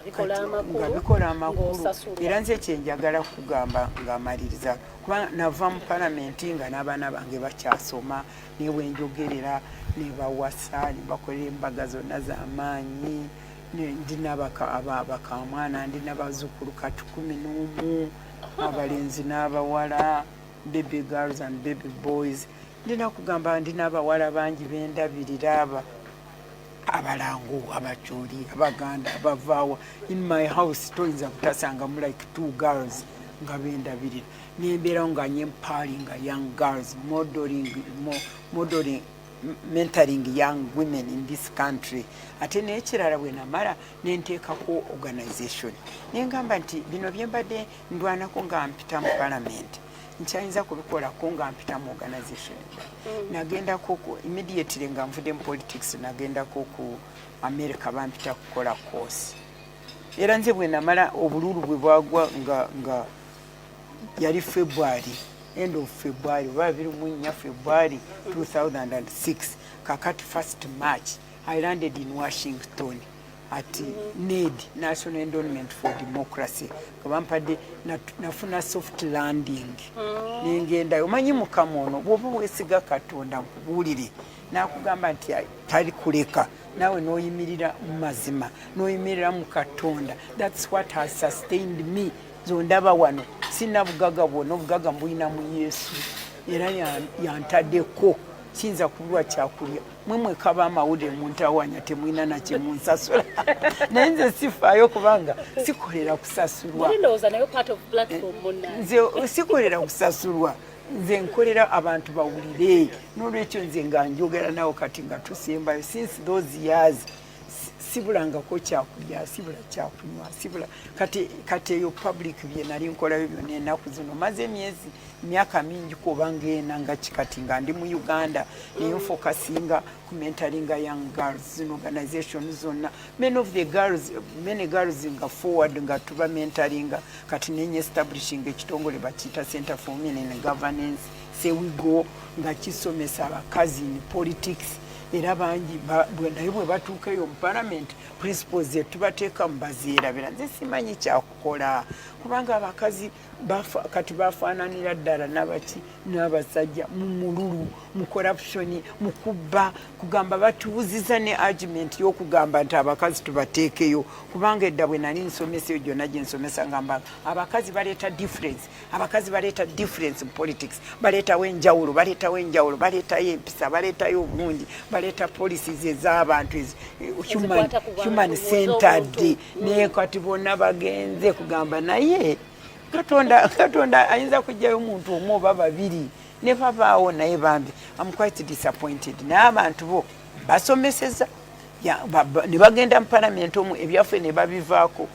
Nga bikola amakulu. Era nze kyenjagala kugamba ng'amaliriza. Kuba nava mu palamenti nga n'abaana bange bakyasoma ne bwenjogerera ne bawasa ne bakolera embaga zonna z'amaanyi. Ndina abakamwana, ndina bazzukulu kati 11, abalenzi n'abawala, baby girls and baby boys. Ndina kugamba ndina abawala bangi bendabirira abalango, abacholi, abaganda, abavaawa. In my house toyinza kutasangamu like 2 girls nga bendabirira. Nembeerawo nga nyempalinga young girls, modeling, mentoring young women in this country. Ate n'ekirala bwe namala nenteekako organization. Nengamba nti bino byembadde ndwanako nga mpita mu parliament. Nkyayinza kubikolako nga mpita mu organization. Nagendako immediately nga nvudde mu politics nagendako ku America bampita kukola course. Era nze bwe namala obululu bwe bwagwa nga yali February, end of February, 24 February 2006, kakati 1st March, I landed in Washington ati need national endowment for democracy kabampadde nafuna soft landing ningenda omanyi mukama ono bwoba wesiga katonda nkubuulire nakugamba nti tali kuleka nawe noyimirira mu mazima noyimirira mu katonda. That's what has sustained me. Zondaba wano sina bugaga bwona obugaga mbuyina mu Yesu era yantaddeko kiyinza kulwa kyakulya mwemwe kaba amawulire muntawanya temwina nakye munsasula naye nze sifaayo kubanga sikolera kusasulwa nze sikolera kusasulwa nze nkolera abantu bawulire n'olwekyo nze nga njogera nawo kati nga tusembayo since those years sibulangako kyakulya sibula kyakunywa sibula kati eyo public bye nali nkolayo byonna ennaku zino maze myaka mingi kubanga ena nga kikati nga ndi mu Uganda naye nfokasinga ku mentoringa young girls in organization zonna many girls nga forward nga tuba mentoringa kati nenye establishing ekitongole bakiyita Center for Women in Governance sewigo nga kisomesa abakazi in politics era bangi naye bwe batuukeyo mu parliament principles zetubateeka mu bazeerabira nze simanyi kyakukola kubanga abakazi kati bafaananira ddala nabaki n'abasajja mu mululu mu corruption mu kubba kugamba batubuziza ne argument y'okugamba nti abakazi tubateekeyo kubanga edda bwe nali nsomesa eyo gyonna gye nsomesa ngamba abakazi baleeta difference mu politics baleetawo enjawulo baleetayo empisa baleetayo obulungi baleeta policies ez'abantu human centered naye kati bonna bagenze kugamba naye katonda ayinza kujjayo omuntu omu oba babiri ne babaawo naye bambi I'm quite disappointed naye abantu bo basomeseza ne bagenda mu parliament omu ebyaffe ne babivaako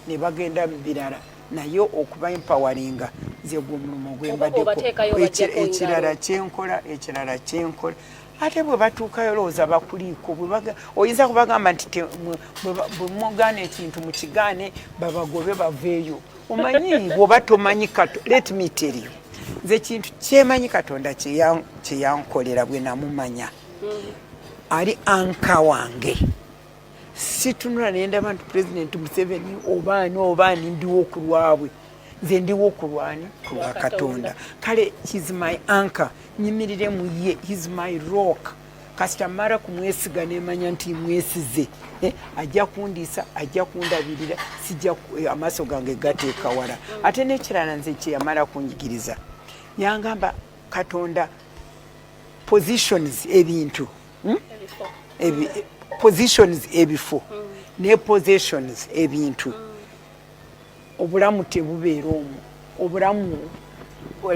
ne bagenda mu birala naye okuba empoweringa nze gwe omulimu gwembaddeko ekirala kyenkola ate bwe batuukayo lowooza bakuliiko oyinza kubagamba nti bwe mugaana ekintu mu kigaane babagobe baveeyo omanyi bwoba tomanyi let me tell you nze kintu kyemanyi katonda kyeyankolera bwe namumanya ali anka wange situnula nendaba nti President Museveni obaani ndiwo ku lwabwe nze ndiwo ku lwani ku lwa katonda kale he's my anchor nyimirire mu ye he's my rock kasita mara kumwesiga nemanya nti mwesize ajja kundiisa ajja kundabirira sijja amaaso gange gateeka wala ate n'ekirala nze kyeyamala kunjigiriza yangamba katonda positions ebintu positions ebifo ne possessions ebintu obulamu tebubeera omwo obulamu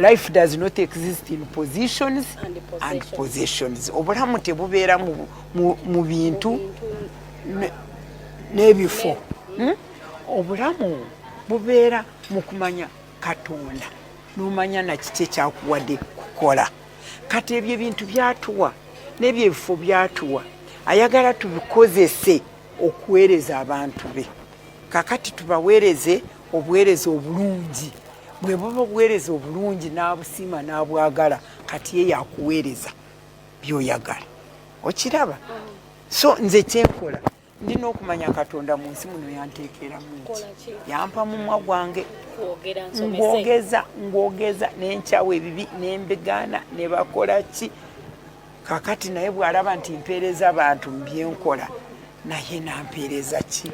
life does not exist in positions and possessions obulamu tebubeera mu bintu n'ebifo obulamu bubeera mu kumanya katonda n'omanya nakiki ekyakuwadde kukola kati ebyo ebintu byatuwa n'ebyo ebifo byatuwa ayagala tubikozese okuweereza abantu be kakati tubaweereze obuweereza obulungi bwe buba obuweereza obulungi n'abusiima n'abwagala kati ye yakuweereza byoyagala okiraba so nze kyenkola ndina okumanya katonda mu nsi muno yanteekeramu nti yampa mumwa gwange ngwogeza nenkyawa ebibi nembigaana ne bakola ki kakati naye bw'alaba nti mpeereza abantu mu byenkola naye nampeereza ki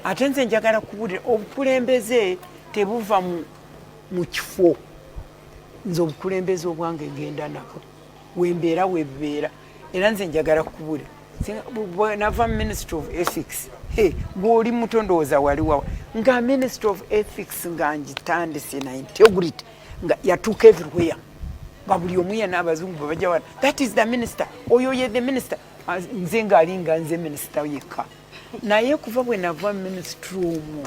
ate nze njagala kubuulira obukulembeze tebuva mu kifo nze obukulembeze obwange ngenda nako wembeera webibeera era nze njagala kubuulira nava mu Ministry of Ethics gw'oli muto ndowooza waliwawa nga Ministry of Ethics nga ngitandise na integrity nga yatuuka everywhere nga buli omu yenna abazungu bwe bajja wana that is the minister oyo ye the minister nze ngaali nga nze minisita yekka naye kuva bwe nava mu ministry omwo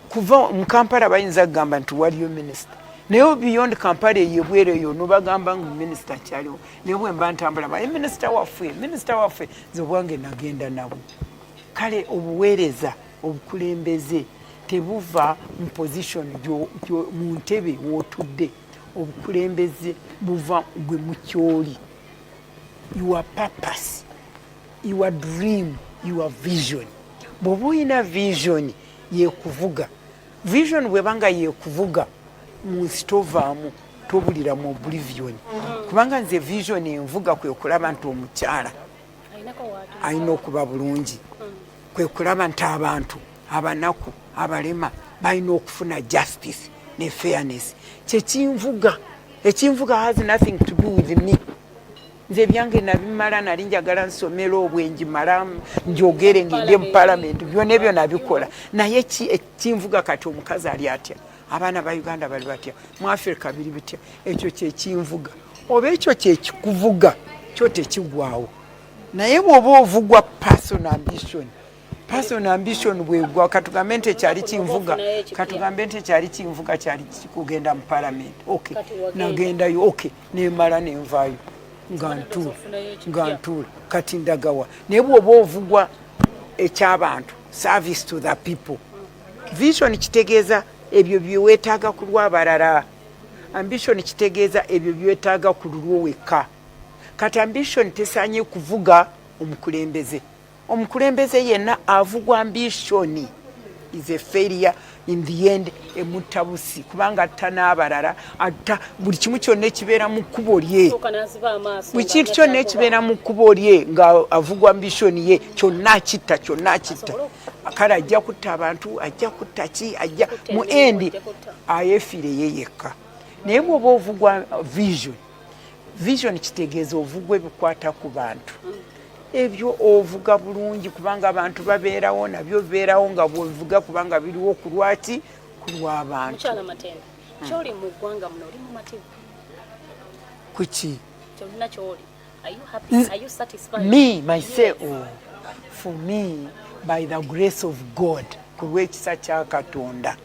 kuva mu Kampala bayinza kugamba nti waliyo minisita naye beyond Kampala eyebwere eyo nobagamba ngu minisita kyaliwo naye bwe mba ntambula baye minisita waffe nze obwange nagenda nabo kale obuweereza obukulembeze tebuva mu position mu ntebe w'otudde obukulembeze buva gwe mu kyoli your purpose your dream your vision. Bw'oba olina vision yekuvuga. Vision bwebanga yekuvuga mu nsi tovaamu tobulira mu oblivion. Kubanga nze vision envuga kwe kulaba nti omukyala alina okuba bulungi. Kwe kulaba nti abantu abanaku abalema balina okufuna justice ne fairness. Kyekinvuga. Ekinvuga has nothing to do with me. Nze byange nabimala nali njagala nsomera obwenji mala njogere ngende mu parliament byonna ebyo nabikola. Naye ekinvuga kati omukazi ali atya. Abaana ba Uganda bali batya. Mu Africa biri bitya. Ekyo kyekinvuga. Oba ekyo kyekuvuga kyo tekigwawo. Naye bw'oba ovugwa personal ambition. Personal ambition bwegwa katugambe nti ekyali kinvuga. Katugambe nti ekyali kinvuga kyali kugenda mu parliament. Okay. Nagendayo okay. Nemala nenvaayo. Ngantuula kati ndagawa. Naye bw'oba ovugwa eky'abantu. Service to the people. Vision kitegeeza ebyo byewetaaga ku lw'abalala. Ambition kitegeeza ebyo byewetaaga ku lulwo wekka. Kati ambition tesaanye kuvuga omukulembeze. Omukulembeze yenna avugwa ambition is a failure in the end emutabusi kubanga atta n'abalala atta buli kimu kyonna ekibeera mu kkubo lye. Buli kintu kyonna ekibeera mu kkubo lye nga avugwa ambition ye kyonna kitta. Kale ajja kutta abantu, ajja kutta ki, ajja mu endi ayefiire ye yekka. Naye bw'oba ovugwa vision kitegeeza ovugwa ebikwata ku bantu. Ebyo ovuga bulungi kubanga abantu babeerawo nabyo bibeerawo nga bw'ovuga kubanga biriwo ku lwaki ku lw'abantu. Mukyala Matembe, kyoli mu ggwanga muno oli mumativu? Kuki? Kyolina kyoli. Are you happy? Are you satisfied? Me, myself, for me, by the grace of God, ku lw'ekisa kya Katonda,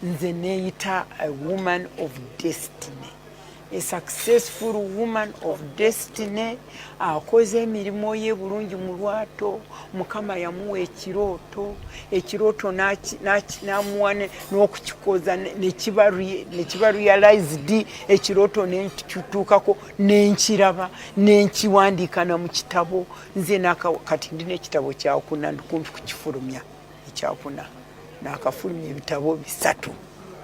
nze neeyita a woman of destiny. A successful woman of destiny. Akoze emirimu ye bulungi mu lwato. Mukama yamuwa ekirooto n'amuwa n'okukikoza nekiba realized. Ekirooto nekituukako nenkiraba nenkiwandiika na mu kitabo. Nze kati ndina ekitabo kyakuna ndikumpi kukifulumya ekyakuna nakafulumya ebitabo 3.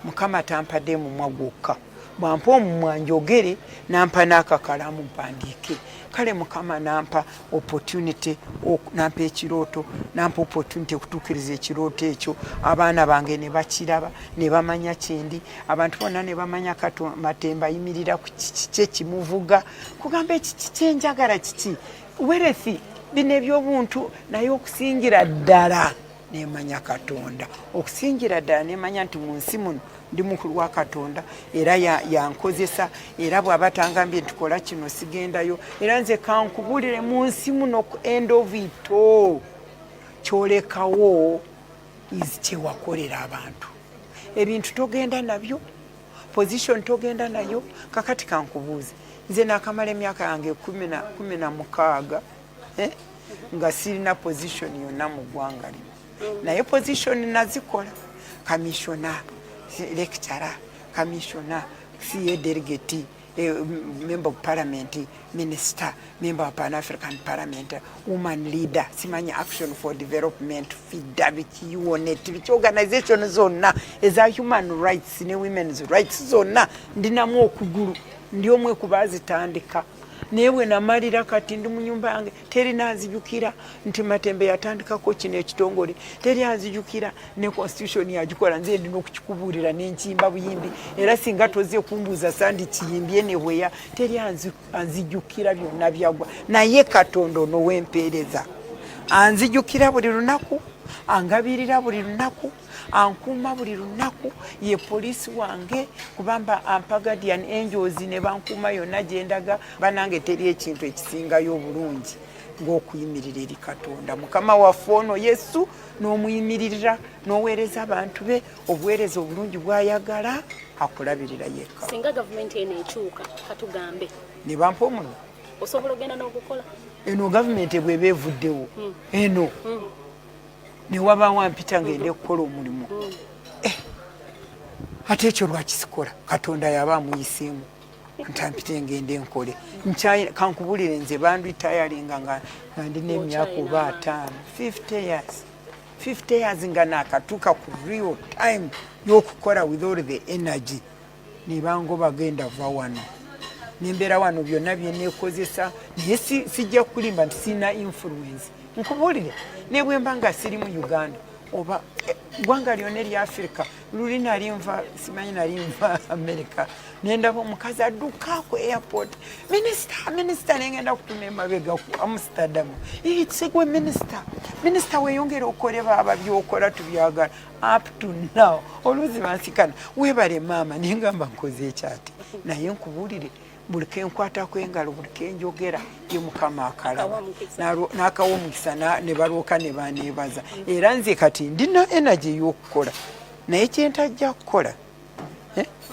Mukama tampadde mumwa gwokka. Bwampa omumwa njogere nampa n'akakalamu mpandiike. Kale Mukama nampa opportunity nampa ekirooto nampa opportunity okutuukiriza ekirooto ekyo. Abaana bange ne bakiraba ne bamanya kyendi. Abantu bonna ne bamanya Matembe ayimirira ku kiki kimuvuga. Kugamba ekiki kyenjagala kiki werethi bino ebyobuntu naye okusingira ddala nemanya Katonda. Okusingira ddala nemanya nti mu nsi muno ndi mukulu wa Katonda era yankozesa era bw'aba tangambye nti kola kino sigendayo era nze kankubulire mu nsi muno ku end of it all kyolekawo kyewakolera abantu. Ebintu togenda nabyo, position togenda nayo. Kakati kankubuuze nze nakamala emyaka yange 16 nga sirina position yonna mu ggwanga lino. Naye position nazikola. Commissioner, lecturer, commissioner, CA delegate, member of parliament, minister, member of Pan-African Parliament, woman leader, Simanya Action for Development, FIDA, which organization zonna is a human rights, women's rights zonna, ndinamu okugulu, ndi omwe kubazitandika. Newe namalira kati ndi mu nyumba yange teri nazijukira nti Matembe yatandikako kino ekitongole, teri azijukira ne constitution yagikola. Nze ndina okukikubuulira n'enkimba buyimbi era singa toze kumbuuza sandi kiyimbye ne bweya teri anzijukira byonna byagwa. Naye Katonda ono w'empeereza anzijukira buli lunaku, angabirira buli lunaku, ankuuma buli lunaku. Ye poliisi wange kubamba ampa guardian angels ne bankuuma yonna gyendaga. Banange teri ekintu ekisingayo obulungi ng'okuyimirira eri Katonda. Mukama waffe ono Yesu n'omuyimirira n'oweereza abantu be obuweereza obulungi bw'ayagala akulabirira yekka. Singa gavumenti eno ekyuka katugambe ne bampa omulimu osobola ogenda n'okukola. Eno gavumenti bw'eba evuddewo eno ne wabaawo ampita ngende kukola omulimu. Ate ekyo lwaki sikola? Katonda yaba amuyiseemu. ntampite ngende nkole nchina kankubulire nze bandu tayalinga nga ndi nemyaka oba 5 50 years nga nakatuka ku real time yokukola with all the energy nibango bagenda va wano nembera wano byonna byenekozesa naye sijja kulimba nti sina influence nkubulire nebwemba nga siri mu Uganda oba gwanga lyonna erya Africa luli nalinva simanyi nalinva America nendaba omukazi adduka ku airport minister nengenda kutuma emabega ku Amsterdam itsigwe minister weyongera okole baba byokola tubyagala up to now oluzi bansikana webale mama nengamba nkoze ekyati naye nkubulire buli kenkwata kwengalo buli kenjogera ye mukama akalaba n'akawa omukisa ne balooka ne baneebaza era nze kati ndina energy y'okukola naye kyentajja kukola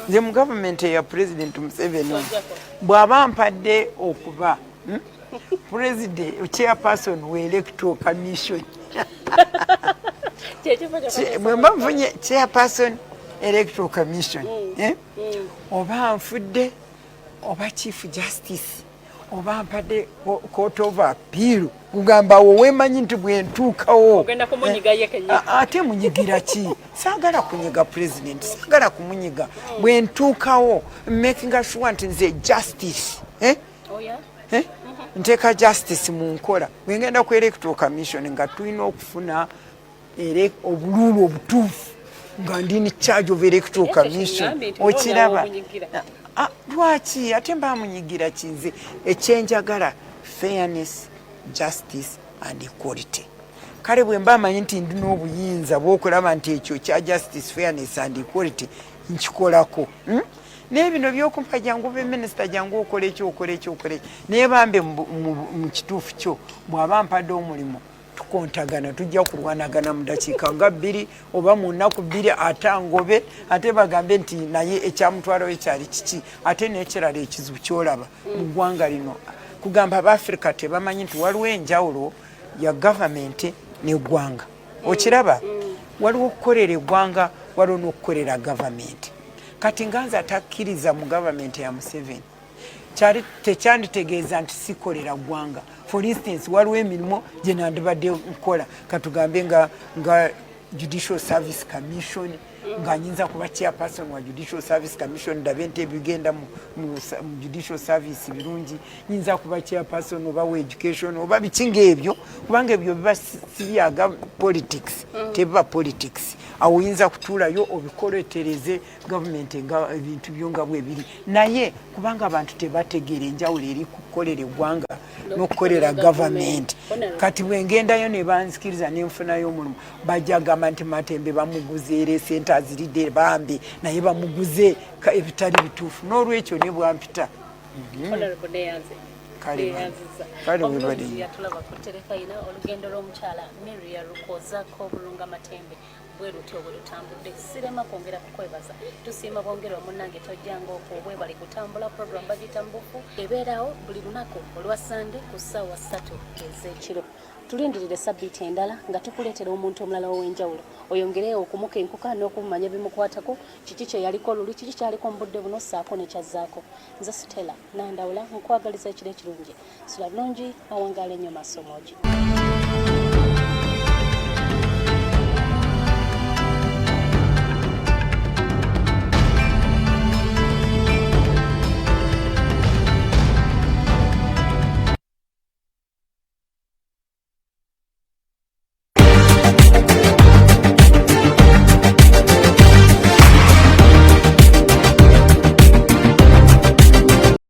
nze mu gavumenti ya President Museveni bw'aba mpadde okuba chairperson we electoral commission bwemba nfunye chairperson electoral commission oba nfudde oba chief justice oba mpadde court of appeal kugamba wemanyi nti bwentuukawo ate munyigira ki saagala kunyiga president saagala kumunyiga bwentuukawo making sure nti nze justice nteeka justice mu nkola bwengenda ku electoral commission nga tulina okufuna obululu obutuufu nga ndini charge of electoral commission okiraba lwaki ate mbamunyigira kinze ekyenjagala fairness justice and equality kale bwe mbamanyi nti ndina obuyinza bwokulaba nti ekyo kya justice fairness and equality nkikolako n'ebino byokumpa jangu be minister jangu okole ekyokola naye bambe mu kituufu kyo bw'aba mpadde omulimu tukontagana tujja kulwanagana mu dakiika nga 2 oba mu nnaku 2 atangobe ate bagambe nti naye ekyamutwalawo ekyali kiki ate n'ekirala ekizibu kyolaba mu ggwanga lino kugamba Abafrika tebamanyi nti waliwo enjawulo ya gavumenti n'eggwanga okiraba waliwo okukolera eggwanga waliwo n'okukolera gavumenti kati nganza atakkiriza mu gavumenti ya Museveni tekyanditegeeza nti sikolera ggwanga. For instance waliwo emirimu gye nandibadde nkola katugambe nga Judicial Service Commission nga nyinza kuba chairperson wa Judicial Service Commission ndabe nti ebigenda mu Judicial Service birungi nyinza kuba chairperson oba wa education oba bikinga ebyo kubanga ebyo biba sibyaga politics teba politics awo yinza kutuulayo obikoletereze government nga ebintu byonga bwebiri naye kubanga abantu tebategeera enjawulo eri kukolera eggwanga n'okukolera government kati bwengendayo ne banzikiriza n'enfunayo omulimu bajja gamba nti Matembe bamuguze sente aziridde bambi naye bamuguze ebitali bituufu n'olwekyo ne bwampita kale webali yatulaba ku terefayina olugendo lw'omukyala Miria Matembe bwerutyo bwetutambudde sirema kwongera kukwebaza tusiima bwongera omunnange tojjanga okwo bwebali kutambula program bagita mbufu ebeerawo buli lunaku olwa Sande ku ssaawa 3 ez'ekiro tulindirire sabbiiti endala nga tukuleetera omuntu omulala ow'enjawulo oyongereyo okumukenkuka n'okumumanya bimukwatako kiki kye yaliko luli kiki kyaliko mu budde buno ssaako nekyazzaako nze Stella Nandawula nkwagaliza ekiro ekirungi sula bulungi awangaala ennyo maaso moogi